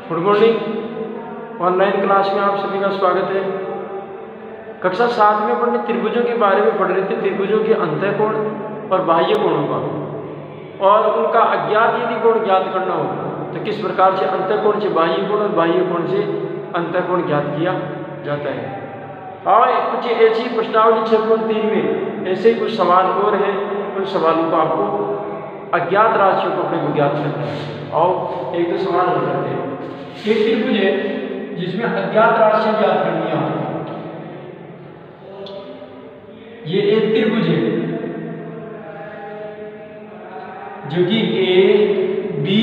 Good morning. Online class में आप सभी का स्वागत है। कक्षा 7 में अपन ने त्रिभुजों के बारे में पढ़ रहे थे, त्रिभुजों के अंतःकोण और बाह्य कोणों का, और उनका अज्ञात यदि कोण ज्ञात करना हो तो किस प्रकार से अंतःकोण से बाह्य कोण और बाह्य कोण से अंतःकोण ज्ञात किया जाता है। और कुछ ऐसी प्रश्नावली 6.3 में ऐसे ही कुछ सवाल और हैं, उन सवालों को आपको अज्ञात राशियों को अपने को ज्ञात करना है। और एक दो सवाल हो जाते हैं। एक त्रिभुज है जिसमें अज्ञात राशियां ज्ञात करनी है। ये एक त्रिभुज है जो कि ए, बी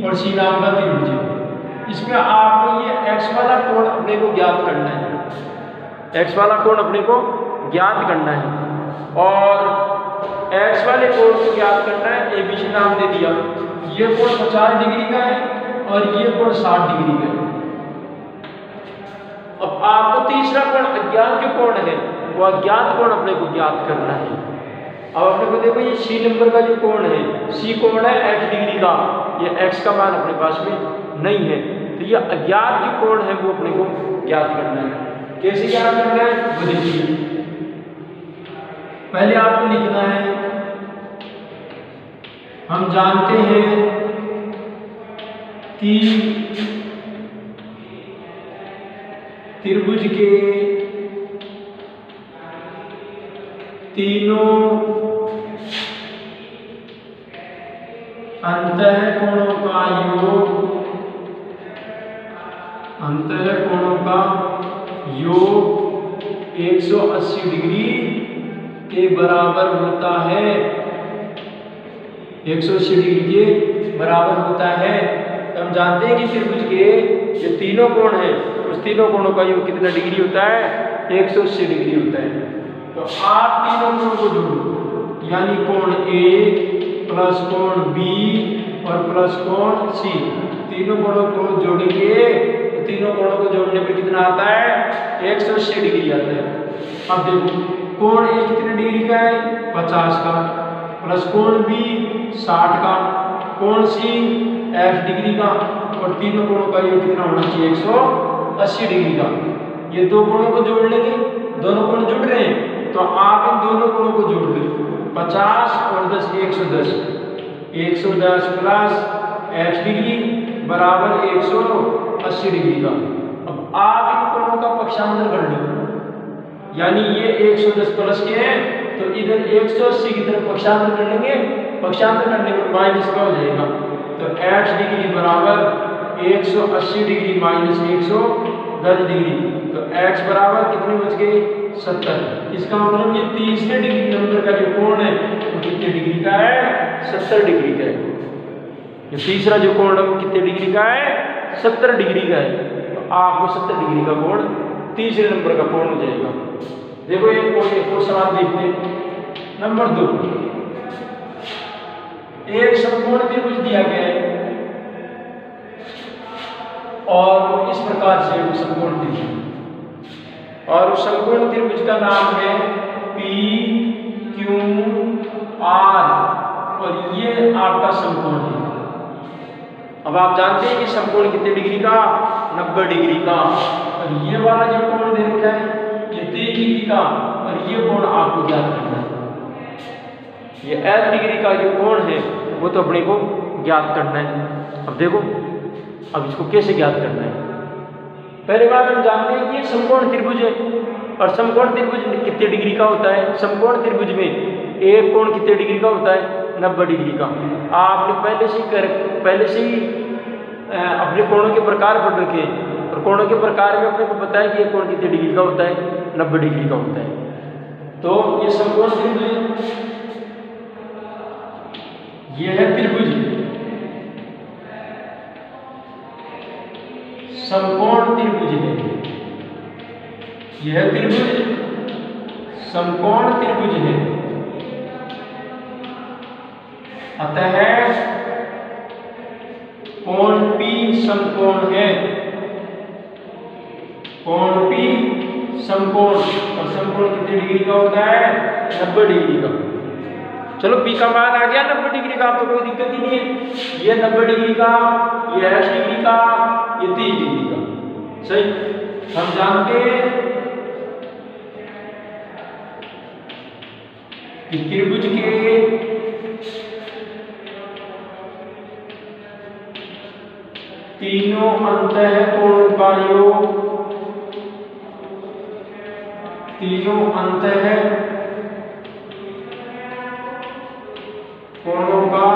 और सी नाम का त्रिभुज है। इसमें आपको ये एक्स वाला कोण अपने को ज्ञात करना है, एक्स वाला कोण अपने को ज्ञात करना है। और एक्स वाले कोण को ज्ञात करना है, ए बी सी नाम दे दिया। ये कोण 50 डिग्री का है और ये कोण 60 डिग्री का है। अब आपको तीसरा कोण अज्ञात जो कोण है वो अज्ञात कोण अपने को ज्ञात करना है। अब अपने को देखो ये सी नंबर का जो कोण है, सी कोण है x डिग्री का, ये x का मान अपने पास में नहीं है, तो ये अज्ञात जो कोण है वो अपने को ज्ञात करना है। कैसे ज्ञात करना है वो देखिए। पहले आपको लिखना है, हम जानते हैं कि त्रिभुज के तीनों अंतःकोणों का योग 180 डिग्री के बराबर होता है। 180 डिग्री के बराबर होता है। तो हम जानते हैं कि त्रिभुज के जो तीनों कोण हैं उस तीनों कोणों का योग कितना डिग्री होता है? 180 डिग्री होता है। तो आप तीनों कोणों को जोड़ो, यानी कोण ए प्लस कोण बी और प्लस कोण सी, तीनों कोणों को जोड़ेंगे तो तीनों कोणों को जोड़ने पर कितना आता है? 180 डिग्री आता है। अब देखो कोण ए कितने डिग्री का है? 50 का, प्लस कोण बी 60 का, कोण सी 60 डिग्री का, और तीनों कोणों का योग कितना होना चाहिए? 180 डिग्री का। ये दो कोणों को जोड़ लेंगे, दोनों कोण जुड़ रहे हैं तो आप इन दोनों कोणों को जोड़ लें। 50 और 10 110, 110 प्लस 60 डिग्री बराबर 180 डिग्री का। अब आप इन कोणों का पक्षांतर कर लो, यानी ये 110 प्लस के हैं तो इधर 180 की तरफ पक्षांतर कर लेंगे। पक्षांतर करने पर माइनस का हो जाएगा, तो 60 डिग्री बराबर 180 डिग्री माइनस 110 डिग्री, तो x बराबर कितने बच गए? 70। इसका मतलब ये तीसरे डिग्री नंबर का जो कोण है वो कितने डिग्री का है? 70 डिग्री का है। ये तीसरा जो कोण है वो कितने डिग्री का है? 70 डिग्री का है। तो आपको 70 डिग्री का कोण तीसरे नंबर का कोण हो जाएगा। देखो एक और सवाल देखते हैं। नंबर 2, एक समकोण त्रिभुज दिया गया है और इस प्रकार से वो समकोण त्रिभुज, और उस समकोण त्रिभुज का नाम है PQR, और ये आपका समकोण है। अब आप जानते हैं कि समकोण कितने डिग्री का? 90 डिग्री का। और ये वाला जो कोण दे रखा है ये 30 डिग्री का, और ये कोण आपको ज्ञात करना है। ये 8 डिग्री का जो कोण है वो तो अपने को ज्ञात करना है। अब देखो अब इसको कैसे ज्ञात करना है। पहले बात हम जानते हैं कि ये समकोण त्रिभुज है, और समकोण त्रिभुज कितने डिग्री का होता है? समकोण त्रिभुज में एक कोण कितने डिग्री का होता है? 90 डिग्री का। आपने पहले से ही अपने कोणों के प्रकार पढ़ रखे हैं, और कोणों के प्रकार में अपने को पता है कि ये कोण कितने डिग्री का होता है? 90 डिग्री का होता है। तो ये समकोण त्रिभुज, ये है त्रिभुज, समकोण त्रिभुज है। यह त्रिभुज समकोण त्रिभुज है। अतः कोण P समकोण है। कोण P समकोण, और समकोण कितने डिग्री का होता है? 90 डिग्री का। चलो P का मान आ गया 90 डिग्री का, तो कोई दिक्कत ही नहीं है। ये 90 डिग्री का, ये 80 डिग्री का, ये 30 डिग्री का। सही। हम जानते हैं कि त्रिभुज के तीनों अंतःकोणों का योग, तीनों अंतःकोणों का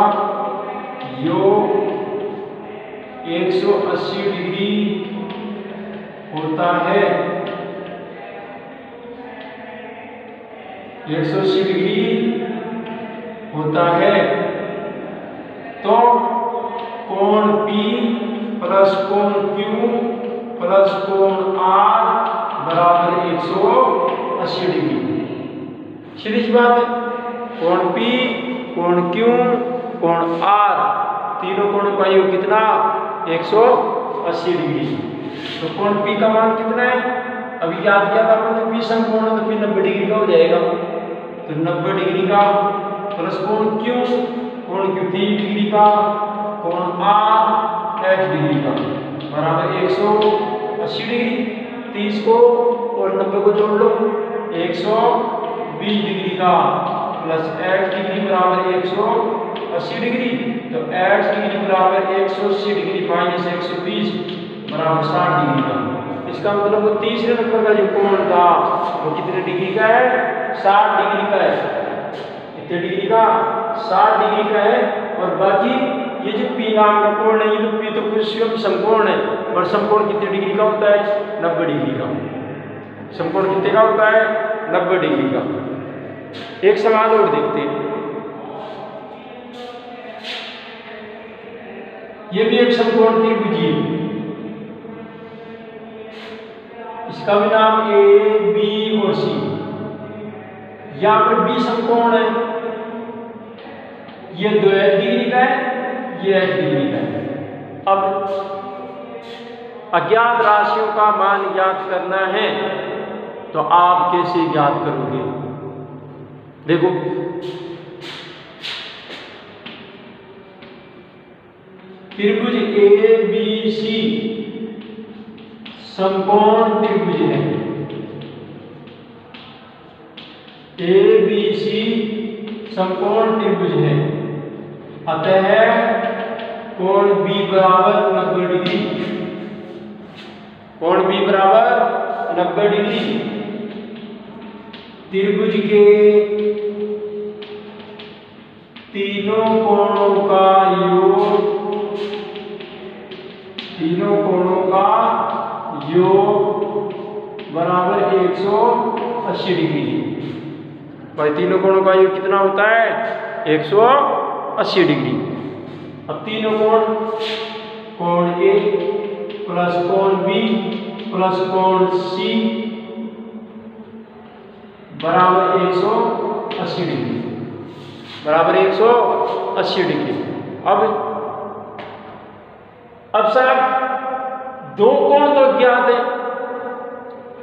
योग 180 डिग्री होता है। 180 डिग्री होता है। तो कोण P प्लस कोण Q प्लस कोण R बराबर 180 डिग्री। सीधी सी बात है। कोण P, कोण Q, कोण R, तीनों कोणों का योग कितना? 180 डिग्री। तो कोण P का मान कितना है? अभी याद किया था आपने, P समकोण है तो P 90 डिग्री का हो जाएगा। तो 90 डिग्री का प्लस कोण Q 30 डिग्री का, कोण R 60 डिग्री का बराबर 180 डिग्री। 30 को और 90 को जोड़ लो, 120 डिग्री का प्लस 60 डिग्री बराबर 180 डिग्री। तो 60 डिग्री बराबर 180 डिग्री माइनस 120 बराबर 60 डिग्री का। इसका मतलब वो तीसरे नंबर का जो कोण था वो कितने डिग्री का है? 60 डिग्री का है। कितने डिग्री का? 60 डिग्री का है। और बाकी ये जो P नाम का कोण है, ये तो P तो कुछ समकोण है, और समकोण कितने डिग्री का होता है? 90 डिग्री का। समकोण कितने का होता है? 90 डिग्री का। एक सवाल और देखते हैं। ये भी एक समकोण त्रिभुज है, इसका भी नाम A, B और C। यहाँ पर B समकोण है, ये 2 डिग्री का है, ये 8 डिग्री का है। अब अज्ञात राशियों का मान ज्ञात करना है तो आप कैसे ज्ञात करोगे? देखो, त्रिभुज ABC समकोण त्रिभुज है। ABC समकोण त्रिभुज है, अतः कोण B बराबर 90 डिग्री। कोण B बराबर 90 डिग्री। त्रिभुज के तीनों कोणों का योग, तीनों कोणों का योग बराबर 180 डिग्री। भाई तीनों कोणों का योग कितना होता है? 180 डिग्री। अब तीनों कोण, कोण A प्लस कोण B प्लस कोण C बराबर 180 डिग्री, बराबर 180 डिग्री। अब साहब दो कोण तो ज्ञात है,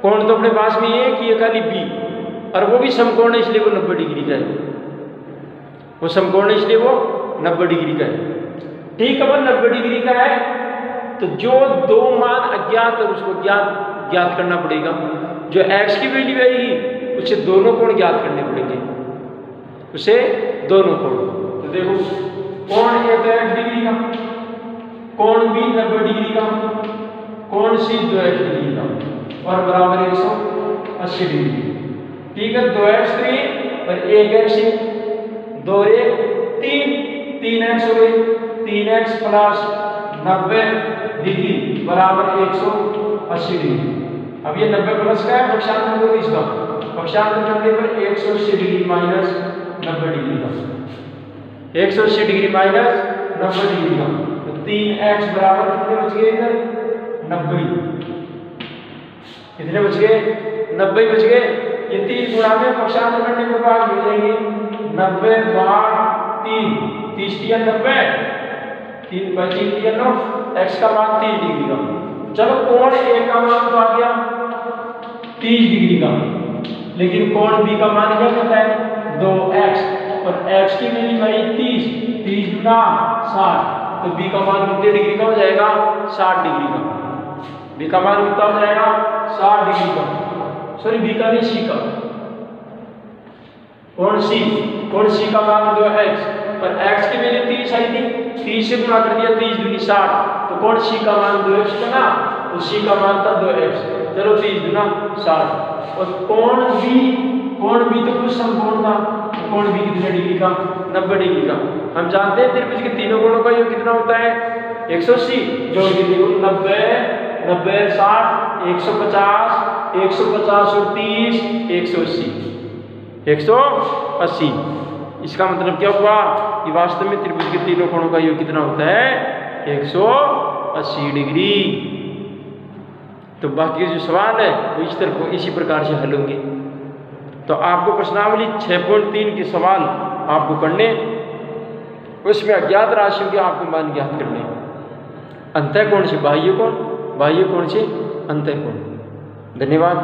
कोण तो अपने पास में ये कि ये खाली B, और वो भी समकोण है इसलिए वो 90 डिग्री का है। वो समकोण है इसलिए वो 90 डिग्री का है। ठीक है, वो 90 डिग्री का है तो जो दो मान अज्ञात है उसको ज्ञात करना पड़ेगा। जो x की वैल्यू आएगी उसे दोनों कोण ज्ञात करने पड़ेंगे, उसे दोनों कोण। तो देखो, कोण A तो 8 डिग्री का, कोण B 90 डिग्री का, कोण C 2x डिग्री का, और बराबर 180 डिग्री। ठीक है, 2x 3 और 1x 2 3x हो गई, 3x प्लस 90 डिग्री बराबर 180 डिग्री। अब ये 90 प्लस का है, पक्षांतर करो इसका, पक्षांतर करने पर 180 डिग्री माइनस 90 डिग्री का, 180 डिग्री माइनस 90 डिग्री का। तो 3x बराबर कितने बच गए इधर? 90। कितने बच गए? 90 बच गए। ये 3 गुणा में पक्षांतर करने के बाद मिल जाएंगे 90 भाग 3, 30 3 90, 3 × 3 = 9, x का मान 30 डिग्री का। चलो कोण A का मान तो आ गया 30 डिग्री का, लेकिन कोण B का मान क्या होता है? 2x, और x की वैल्यू आई 30 गुना 60, तो B का मान कितने डिग्री का हो जाएगा? 60 डिग्री का। बी का मान कितना हो जाएगा 60 डिग्री का, सॉरी बी का नहीं सी का, कोण सी का मान 2x, पर x की वैल्यू 30 आई थी, 30 से गुणा कर दिया, 30 दूनी 60, तो कोण सी का मान 2x था ना, तो सी का मान था 2x, चलो 30 दूना 60, और कोण बी तो कुछ समकोण था, कोण बी कितने डिग्री का 90 डिग्री का। हम जानते हैं त्रिभुज के तीनों कोणों का योग कितना होता है 180, जो कि देखो 90 90 60 150 150 और 30 180। इसका मतलब क्या हुआ कि वास्तव में त्रिभुज के तीनों कोणों का योग कितना होता है 180 डिग्री। तो बाकी जो सवाल है वो इस तरह इसी प्रकार से हल होंगे। तो आपको प्रश्नावली 6.3 के सवाल आपको करने, उसमें अज्ञात राशियों के आपको मान ज्ञात करने, अंतःकोण से बाह्य कोण, बाह्य कोण से अंतःकोण। धन्यवाद।